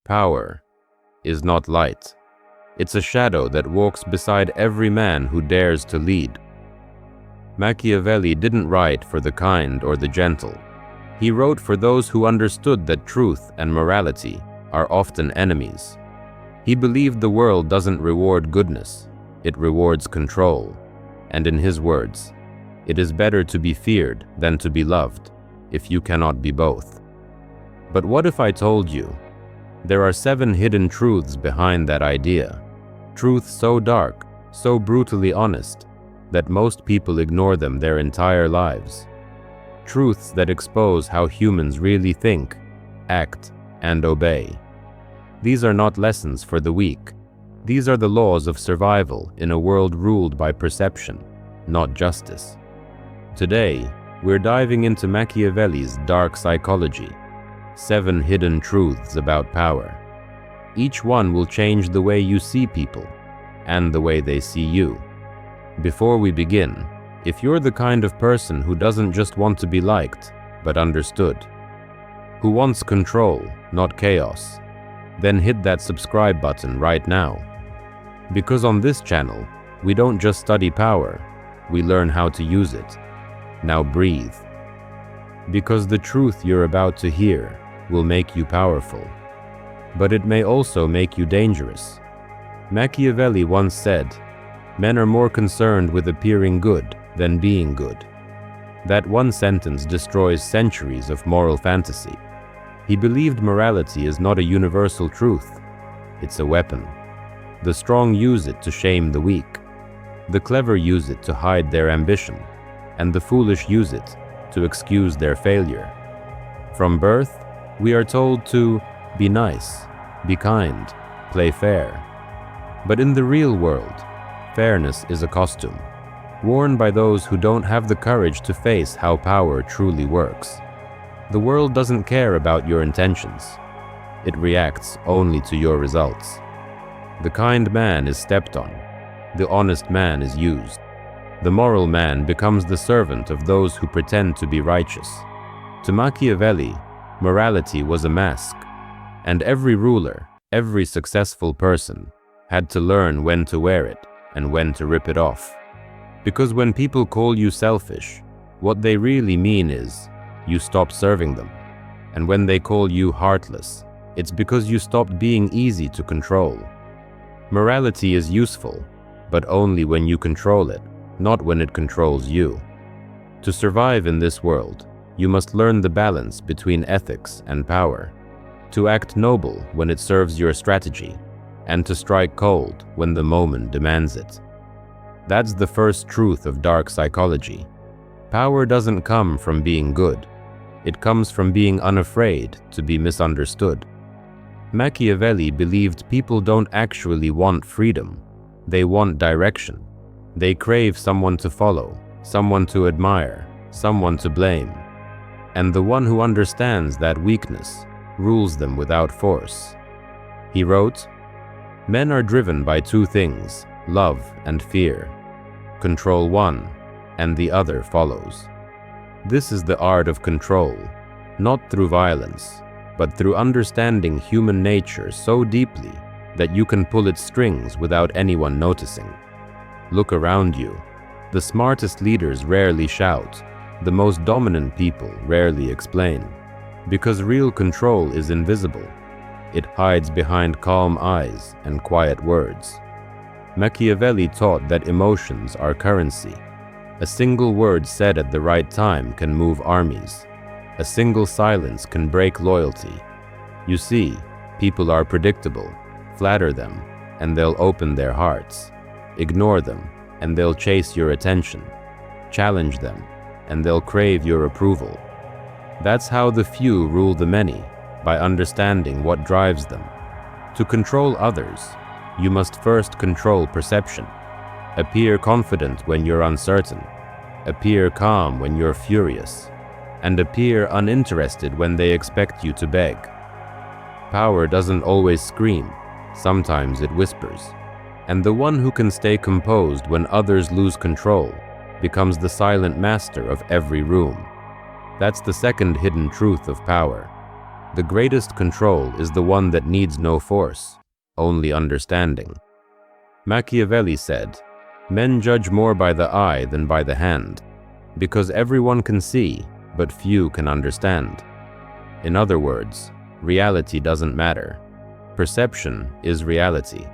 Power is not light. It's a shadow that walks beside every man who dares to lead. Machiavelli didn't write for the kind or the gentle. He wrote for those who understood that truth and morality are often enemies. He believed the world doesn't reward goodness, it rewards control. And in his words, it is better to be feared than to be loved, if you cannot be both. But what if I told you there are 7 hidden truths behind that idea? Truths so dark, so brutally honest, that most people ignore them their entire lives. Truths that expose how humans really think, act, and obey. These are not lessons for the weak. These are the laws of survival in a world ruled by perception, not justice. Today, we're diving into Machiavelli's dark psychology, 7 hidden truths about power. Each one will change the way you see people and the way they see you. Before we begin, if you're the kind of person who doesn't just want to be liked, but understood, who wants control, not chaos, then hit that subscribe button right now. Because on this channel, we don't just study power, we learn how to use it. Now breathe. Because the truth you're about to hear will make you powerful, but it may also make you dangerous. Machiavelli once said, "Men are more concerned with appearing good than being good." That one sentence destroys centuries of moral fantasy. He believed morality is not a universal truth. It's a weapon. The strong use it to shame the weak. The clever use it to hide their ambition, and the foolish use it to excuse their failure. From birth, we are told to be nice, be kind, play fair. But in the real world, fairness is a costume, worn by those who don't have the courage to face how power truly works. The world doesn't care about your intentions. It reacts only to your results. The kind man is stepped on. The honest man is used. The moral man becomes the servant of those who pretend to be righteous. To Machiavelli, morality was a mask, and every ruler, every successful person, had to learn when to wear it and when to rip it off. Because when people call you selfish, what they really mean is, you stop serving them. And when they call you heartless, it's because you stopped being easy to control. Morality is useful, but only when you control it, not when it controls you. To survive in this world, you must learn the balance between ethics and power. To act noble when it serves your strategy, and to strike cold when the moment demands it. That's the first truth of dark psychology. Power doesn't come from being good. It comes from being unafraid to be misunderstood. Machiavelli believed people don't actually want freedom. They want direction. They crave someone to follow, someone to admire, someone to blame. And the one who understands that weakness rules them without force. He wrote, "Men are driven by 2 things, love and fear. Control one, and the other follows." This is the art of control, not through violence, but through understanding human nature so deeply that you can pull its strings without anyone noticing. Look around you. The smartest leaders rarely shout. The most dominant people rarely explain. Because real control is invisible. It hides behind calm eyes and quiet words. Machiavelli taught that emotions are currency. A single word said at the right time can move armies. A single silence can break loyalty. You see, people are predictable. Flatter them, and they'll open their hearts. Ignore them, and they'll chase your attention. Challenge them, and they'll crave your approval. That's how the few rule the many, by understanding what drives them. To control others, you must first control perception. Appear confident when you're uncertain. Appear calm when you're furious. And appear uninterested when they expect you to beg. Power doesn't always scream. Sometimes it whispers. And the one who can stay composed when others lose control becomes the silent master of every room. That's the second hidden truth of power. The greatest control is the one that needs no force, only understanding. Machiavelli said, "Men judge more by the eye than by the hand, because everyone can see, but few can understand." In other words, reality doesn't matter. Perception is reality.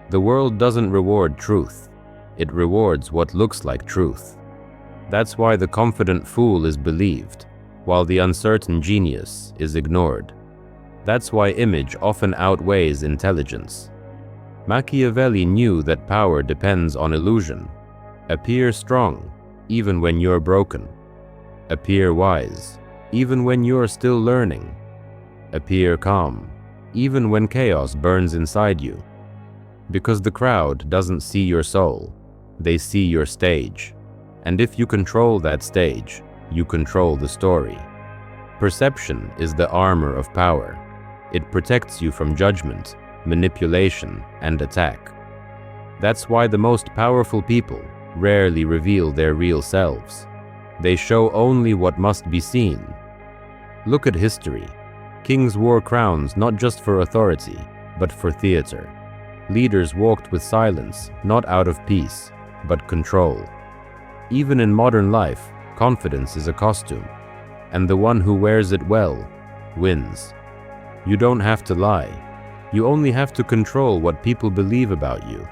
The world doesn't reward truth. It rewards what looks like truth. That's why the confident fool is believed, while the uncertain genius is ignored. That's why image often outweighs intelligence. Machiavelli knew that power depends on illusion. Appear strong, even when you're broken. Appear wise, even when you're still learning. Appear calm, even when chaos burns inside you. Because the crowd doesn't see your soul, they see your stage. And if you control that stage, you control the story. Perception is the armor of power. It protects you from judgment, manipulation, and attack. That's why the most powerful people rarely reveal their real selves. They show only what must be seen. Look at history. Kings wore crowns not just for authority, but for theater. Leaders walked with silence, not out of peace, but control. Even in modern life, confidence is a costume, and the one who wears it well wins. You don't have to lie. You only have to control what people believe about you.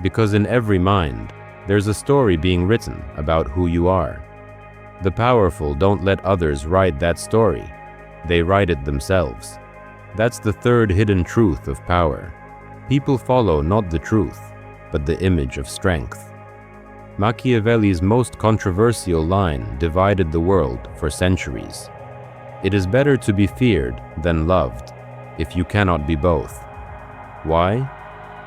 Because in every mind, there's a story being written about who you are. The powerful don't let others write that story. They write it themselves. That's the third hidden truth of power. People follow not the truth, but the image of strength. Machiavelli's most controversial line divided the world for centuries. It is better to be feared than loved, if you cannot be both. Why?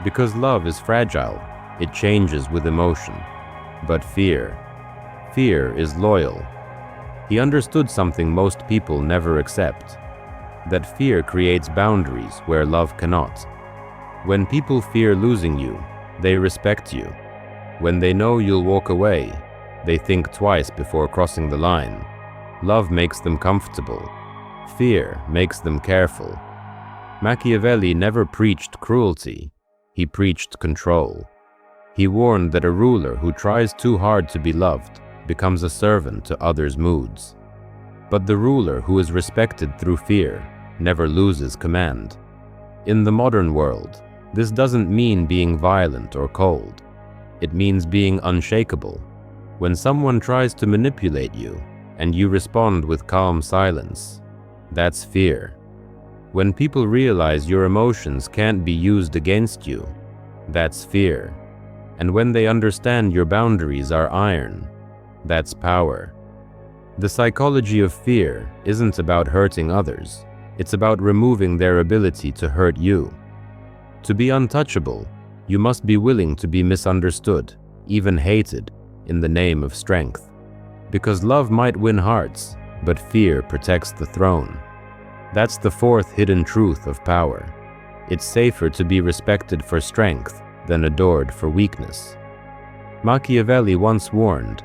Because love is fragile. It changes with emotion. But fear is loyal. He understood something most people never accept, that fear creates boundaries where love cannot. When people fear losing you, they respect you. When they know you'll walk away, they think twice before crossing the line. Love makes them comfortable. Fear makes them careful. Machiavelli never preached cruelty. He preached control. He warned that a ruler who tries too hard to be loved becomes a servant to others' moods. But the ruler who is respected through fear never loses command. In the modern world, this doesn't mean being violent or cold. It means being unshakable. When someone tries to manipulate you and you respond with calm silence, that's fear. When people realize your emotions can't be used against you, that's fear. And when they understand your boundaries are iron, that's power. The psychology of fear isn't about hurting others. It's about removing their ability to hurt you. To be untouchable, you must be willing to be misunderstood, even hated, in the name of strength. Because love might win hearts, but fear protects the throne. That's the fourth hidden truth of power. It's safer to be respected for strength than adored for weakness. Machiavelli once warned,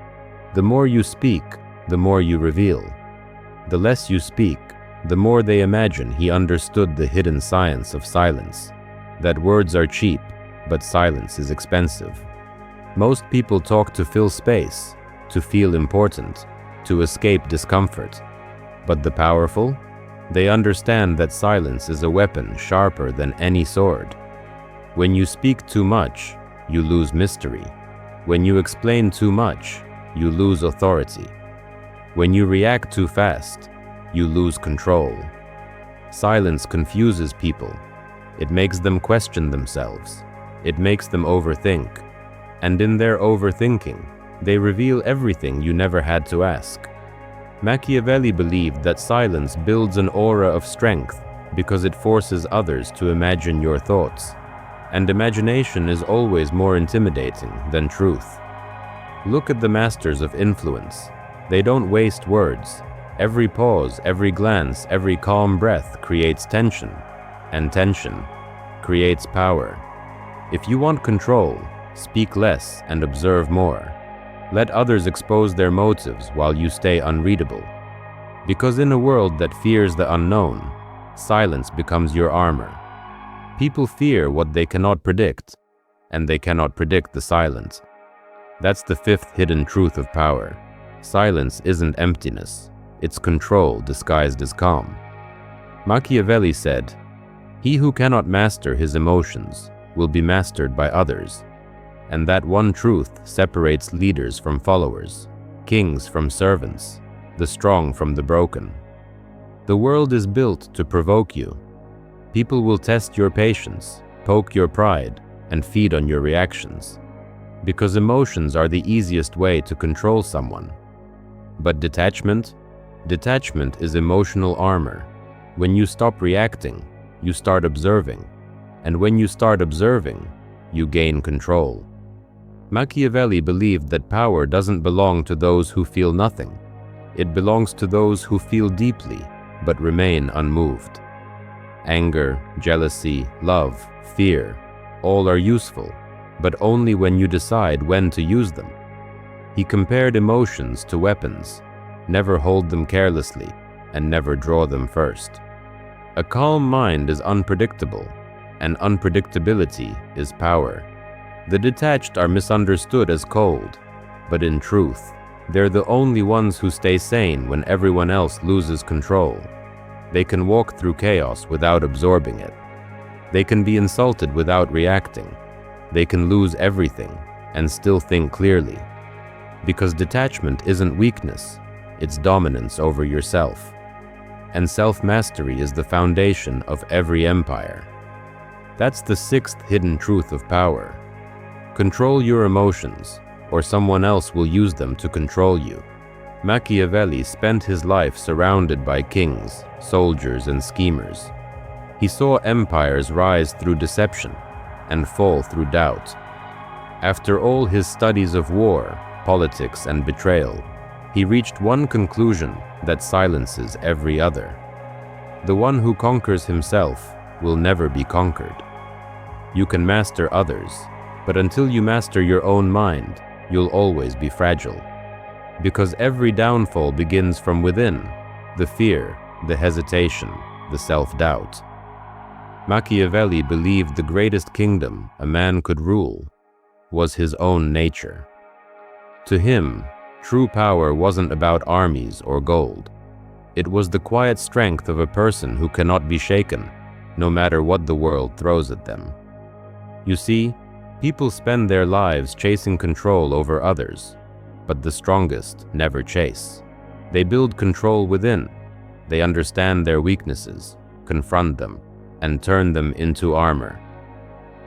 "The more you speak, the more you reveal. The less you speak, the more they imagine he understood the hidden science of silence, that words are cheap, but silence is expensive. Most people talk to fill space, to feel important, to escape discomfort. But the powerful? They understand that silence is a weapon sharper than any sword. When you speak too much, you lose mystery. When you explain too much, you lose authority. When you react too fast, you lose control. Silence confuses people. It makes them question themselves. It makes them overthink. And in their overthinking, they reveal everything you never had to ask. Machiavelli believed that silence builds an aura of strength because it forces others to imagine your thoughts. And imagination is always more intimidating than truth. Look at the masters of influence. They don't waste words. Every pause, every glance, every calm breath creates tension. And tension creates power. If you want control, speak less and observe more. Let others expose their motives while you stay unreadable. Because in a world that fears the unknown, silence becomes your armor. People fear what they cannot predict, and they cannot predict the silent. That's the fifth hidden truth of power. Silence isn't emptiness, it's control disguised as calm. Machiavelli said, "He who cannot master his emotions will be mastered by others." And that one truth separates leaders from followers, kings from servants, the strong from the broken. The world is built to provoke you. People will test your patience, poke your pride, and feed on your reactions. Because emotions are the easiest way to control someone. But detachment? Detachment is emotional armor. When you stop reacting, you start observing. And when you start observing, you gain control. Machiavelli believed that power doesn't belong to those who feel nothing. It belongs to those who feel deeply, but remain unmoved. Anger, jealousy, love, fear, all are useful, but only when you decide when to use them. He compared emotions to weapons. Never hold them carelessly, and never draw them first. A calm mind is unpredictable, and unpredictability is power. The detached are misunderstood as cold, but in truth, they're the only ones who stay sane when everyone else loses control. They can walk through chaos without absorbing it. They can be insulted without reacting. They can lose everything and still think clearly. Because detachment isn't weakness, it's dominance over yourself. And self-mastery is the foundation of every empire. That's the sixth hidden truth of power. Control your emotions, or someone else will use them to control you. Machiavelli spent his life surrounded by kings, soldiers, and schemers. He saw empires rise through deception and fall through doubt. After all his studies of war, politics, and betrayal, he reached one conclusion that silences every other. The one who conquers himself will never be conquered. You can master others, but until you master your own mind, you'll always be fragile. Because every downfall begins from within, the fear, the hesitation, the self-doubt. Machiavelli believed the greatest kingdom a man could rule was his own nature. To him, true power wasn't about armies or gold. It was the quiet strength of a person who cannot be shaken, no matter what the world throws at them. You see, people spend their lives chasing control over others, but the strongest never chase. They build control within. They understand their weaknesses, confront them, and turn them into armor.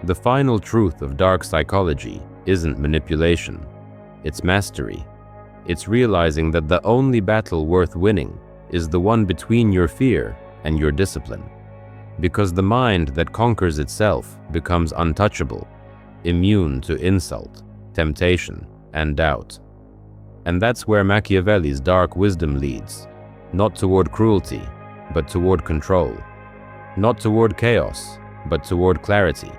The final truth of dark psychology isn't manipulation, it's mastery. It's realizing that the only battle worth winning is the one between your fear and your discipline. Because the mind that conquers itself becomes untouchable, immune to insult, temptation, and doubt. And that's where Machiavelli's dark wisdom leads, not toward cruelty, but toward control. Not toward chaos, but toward clarity.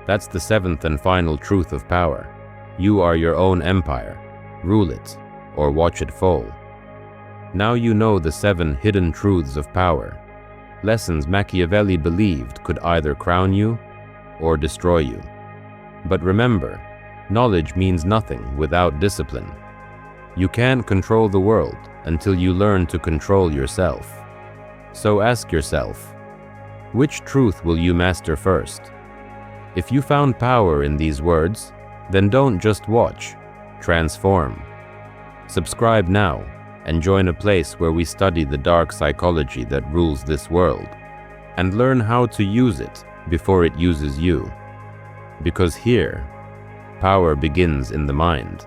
That's the seventh and final truth of power. You are your own empire. Rule it, or watch it fall. Now you know the 7 hidden truths of power. Lessons Machiavelli believed could either crown you or destroy you. But remember, knowledge means nothing without discipline. You can't control the world until you learn to control yourself. So ask yourself, which truth will you master first? If you found power in these words, then don't just watch, transform. Subscribe now and join a place where we study the dark psychology that rules this world and learn how to use it before it uses you. Because here, power begins in the mind.